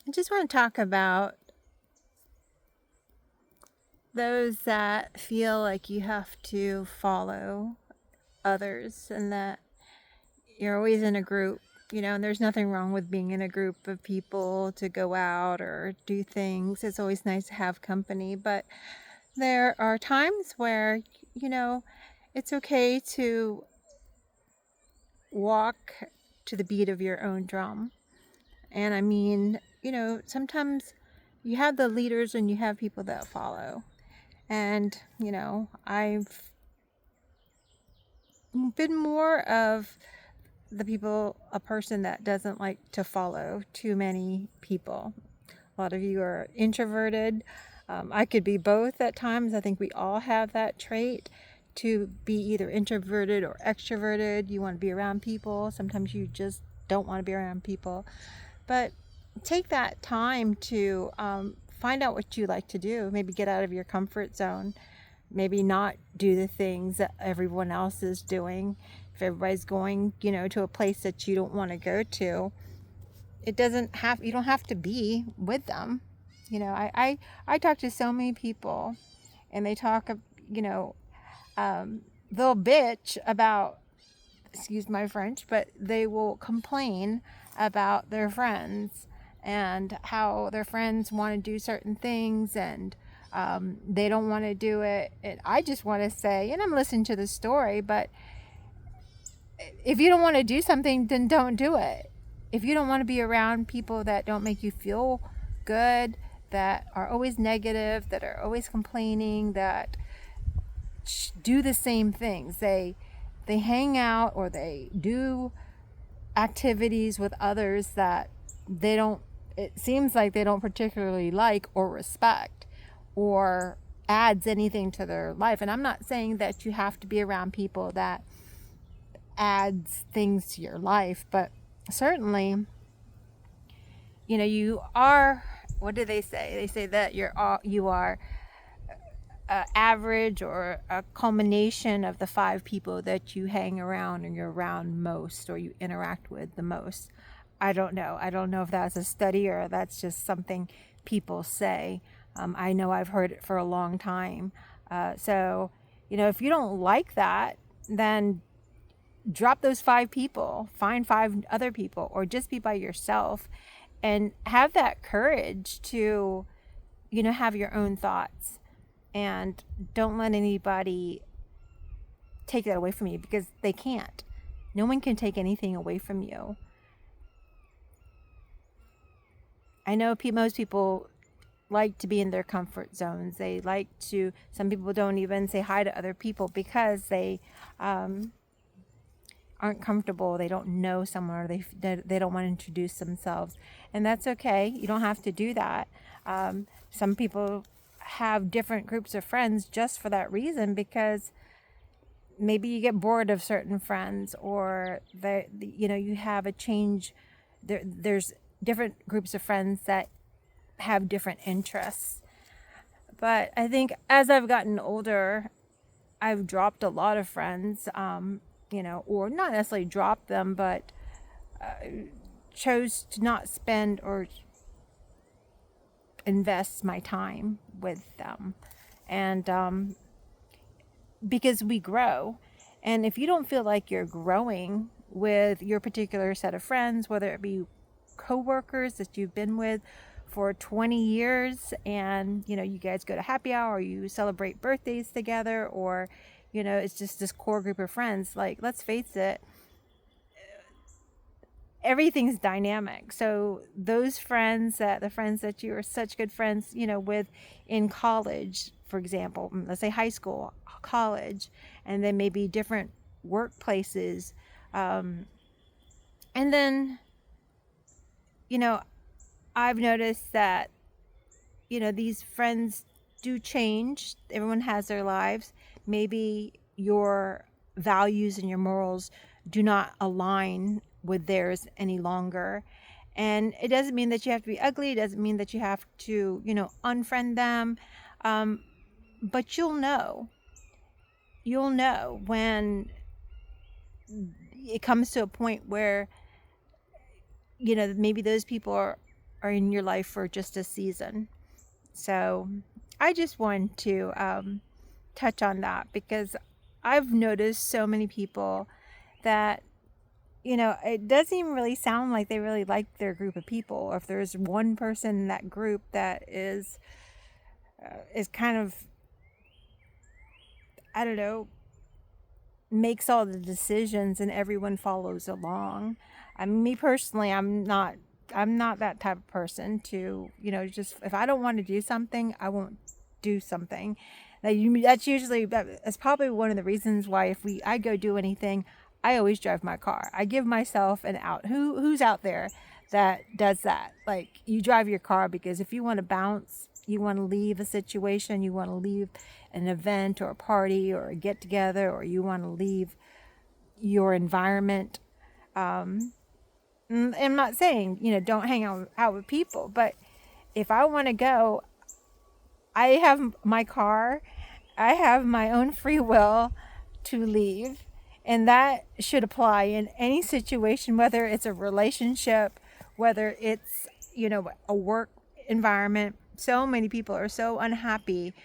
I just want to talk about those that feel like you have to follow others and that you're always in a group, and there's nothing wrong with being in a group of people to go out or do things. It's always nice to have company, but there are times where, you know, it's okay to walk to the beat of your own drum. And I mean, sometimes you have the leaders and you have people that follow. And, I've been more of a person that doesn't like to follow too many people. A lot of you are introverted. I could be both at times. I think we all have that trait to be either introverted or extroverted. You want to be around people. Sometimes you just don't want to be around people. But take that time to find out what you like to do. Maybe get out of your comfort zone. Maybe not do the things that everyone else is doing. If everybody's going, to a place that you don't want to go to, you don't have to be with them. I talk to so many people and they talk, you know, they'll bitch about, excuse my French, but they will complain about their friends and how their friends want to do certain things and they don't want to do it. And I just want to say, and I'm listening to the story, but if you don't want to do something, then don't do it. If you don't want to be around people that don't make you feel good, that are always negative, that are always complaining, that do the same things. They hang out or they do activities with others that they don't it seems like they don't particularly like or respect or adds anything to their life. And I'm not saying that you have to be around people that adds things to your life, but certainly, you are, what do they say? They say that you are average or a culmination of the 5 people that you hang around and you're around most or you interact with the most. I don't know. I don't know if that's a study or that's just something people say. I know I've heard it for a long time. So, if you don't like that, then drop those 5 people, find 5 other people, or just be by yourself and have that courage to, have your own thoughts and don't let anybody take that away from you because they can't. No one can take anything away from you. I know most people like to be in their comfort zones. They like to, some people don't even say hi to other people because they aren't comfortable, they don't know someone, or they don't want to introduce themselves. And that's okay. You don't have to do that. Some people have different groups of friends just for that reason because maybe you get bored of certain friends or you have a change. There's different groups of friends that have different interests. But I think as I've gotten older, I've dropped a lot of friends, or not necessarily dropped them, but chose to not spend or invest my time with them. And because we grow. And if you don't feel like you're growing with your particular set of friends, whether it be coworkers that you've been with for 20 years and you guys go to happy hour or you celebrate birthdays together or it's just this core group of friends, like, let's face it, everything's dynamic. So those friends, the friends that you are such good friends with in college, for example, let's say high school, college, and then maybe different workplaces, and then I've noticed that these friends do change. Everyone has their lives. Maybe your values and your morals do not align with theirs any longer. And it doesn't mean that you have to be ugly. It doesn't mean that you have to, unfriend them. But you'll know. You'll know when it comes to a point where, maybe those people are are in your life for just a season. So I just wanted to touch on that because I've noticed so many people that, it doesn't even really sound like they really like their group of people. Or if there's one person in that group that is kind of, I don't know, makes all the decisions and everyone follows along. I mean, me personally, I'm not that type of person to, just if I don't want to do something, I won't do something. That's probably one of the reasons why if I go do anything, I always drive my car. I give myself an out. Who's out there that does that? Like, you drive your car because if you want to bounce, you want to leave a situation, you want to leave an event or a party or a get together, or you want to leave your environment. I'm not saying, don't hang out with people, but if I want to go, I have my car, I have my own free will to leave. And that should apply in any situation, whether it's a relationship, whether it's, a work environment. So many people are so unhappy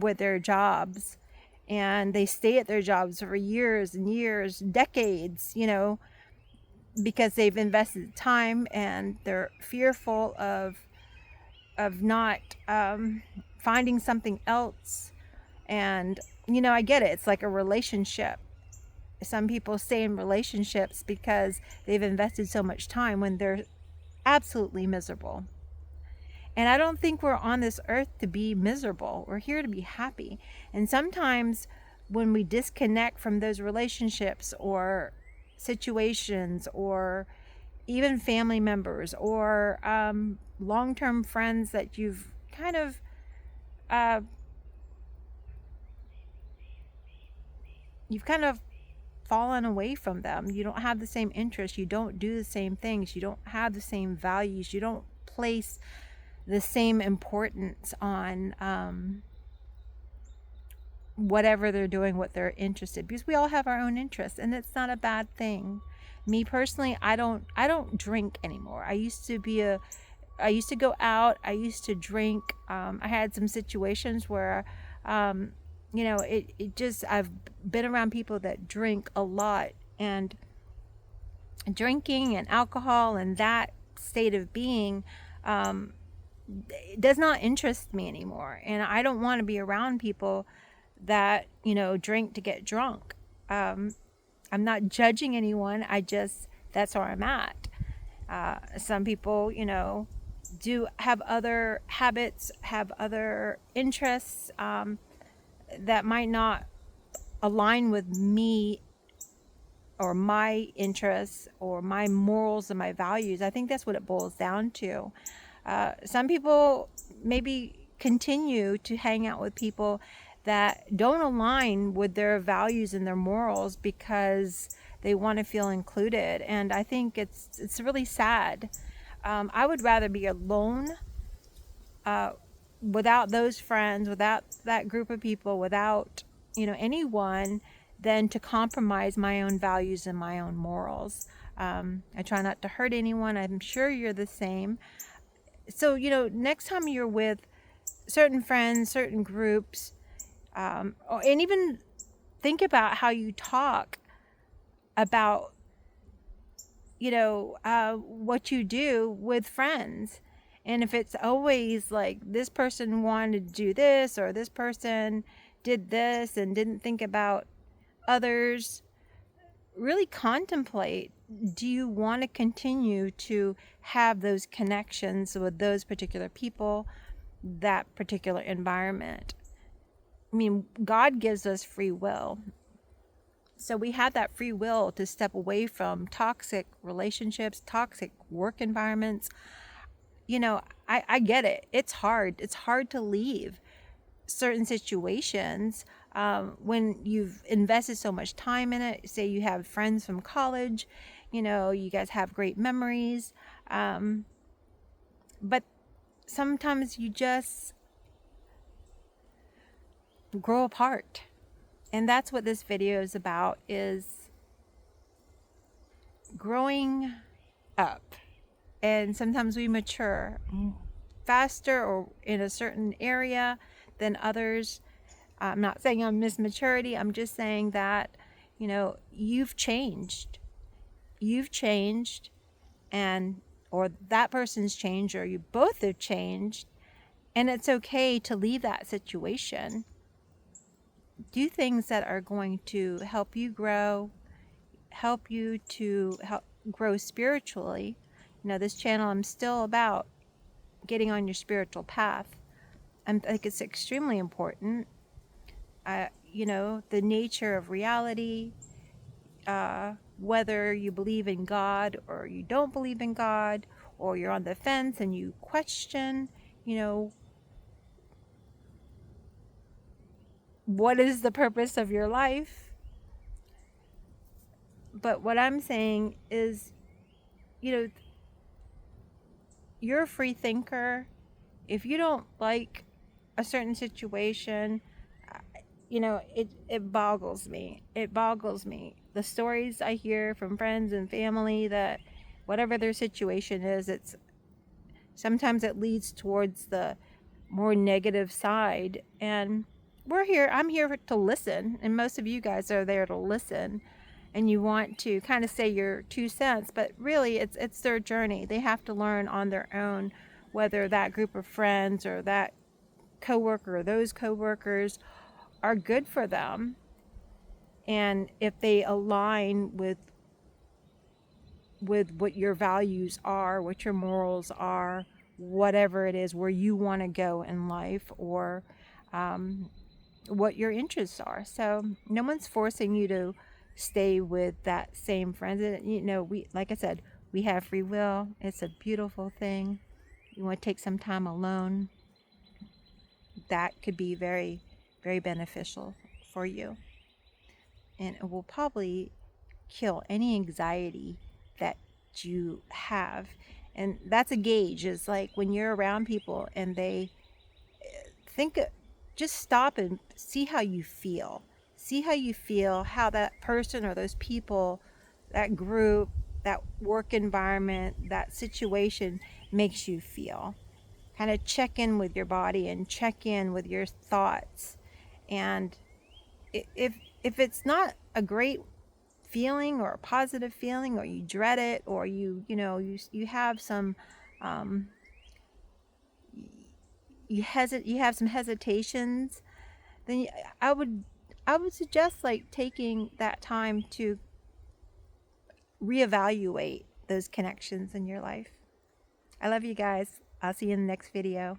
with their jobs, and they stay at their jobs for years and years, decades, because they've invested time and they're fearful of not finding something else. And I get it. It's like a relationship. Some people stay in relationships because they've invested so much time when they're absolutely miserable. And I don't think we're on this earth to be miserable. We're here to be happy. And sometimes when we disconnect from those relationships or situations, or even family members, or long-term friends that you've kind of uh, fallen away from them. You don't have the same interests. You don't do the same things. You don't have the same values. You don't place the same importance on whatever they're doing, what they're interested, because we all have our own interests, and it's not a bad thing. Me personally, I don't drink anymore. I used to go out. I used to drink. I had some situations where I've been around people that drink a lot, and drinking and alcohol and that state of being does not interest me anymore. And I don't want to be around people that, drink to get drunk. I'm not judging anyone. That's where I'm at. Some people, do have other habits, have other interests that might not align with me or my interests or my morals and my values. I think that's what it boils down to. Some people maybe continue to hang out with people that don't align with their values and their morals because they want to feel included. And I think it's really sad. I would rather be alone without those friends, without that group of people, without anyone, than to compromise my own values and my own morals. I try not to hurt anyone. I'm sure you're the same. So next time you're with certain friends, certain groups, and even think about how you talk about what you do with friends. And if it's always like this person wanted to do this, or this person did this and didn't think about others, really contemplate, do you want to continue to have those connections with those particular people, that particular environment? I mean, God gives us free will. So we have that free will to step away from toxic relationships, toxic work environments. I get it. It's hard. It's hard to leave certain situations when you've invested so much time in it. Say you have friends from college, you guys have great memories. But sometimes you just grow apart. And that's what this video is about, is growing up. and sometimes we mature faster or in a certain area than others. I'm not saying I'm Miss Maturity. I'm just saying that, you know, you've changed. You've changed, and or that person's changed, or you both have changed, and it's okay to leave that situation. Do things that are going to help you grow, help you to help grow spiritually. You know, this channel, I'm still about getting on your spiritual path. I think it's extremely important. You know, the nature of reality, whether you believe in God or you don't believe in God, or you're on the fence and you question, you know, what is the purpose of your life? But what I'm saying is, you know, you're a free thinker. If you don't like a certain situation, you know, it boggles me. It boggles me. The stories I hear from friends and family that whatever their situation is, it's sometimes it leads towards the more negative side. And I'm here to listen, and most of you guys are there to listen, and you want to kind of say your 2 cents, but really it's their journey. They have to learn on their own whether that group of friends or that coworker or those coworkers are good for them, and if they align with what your values are, what your morals are, whatever it is, where you want to go in life, or what your interests are. So no one's forcing you to stay with that same friend. You know, like I said, we have free will. It's a beautiful thing. You want to take some time alone, that could be very, very beneficial for you. And it will probably kill any anxiety that you have. And that's a gauge. Is like when you're around people and they think, just stop and see how you feel. See how you feel, how that person or those people, that group, that work environment, that situation makes you feel. Kind of check in with your body and check in with your thoughts. And if it's not a great feeling or a positive feeling, or you dread it, or you have some um, you have some hesitations, then I would I would suggest like taking that time to reevaluate those connections in your life. I love you guys. I'll see you in the next video.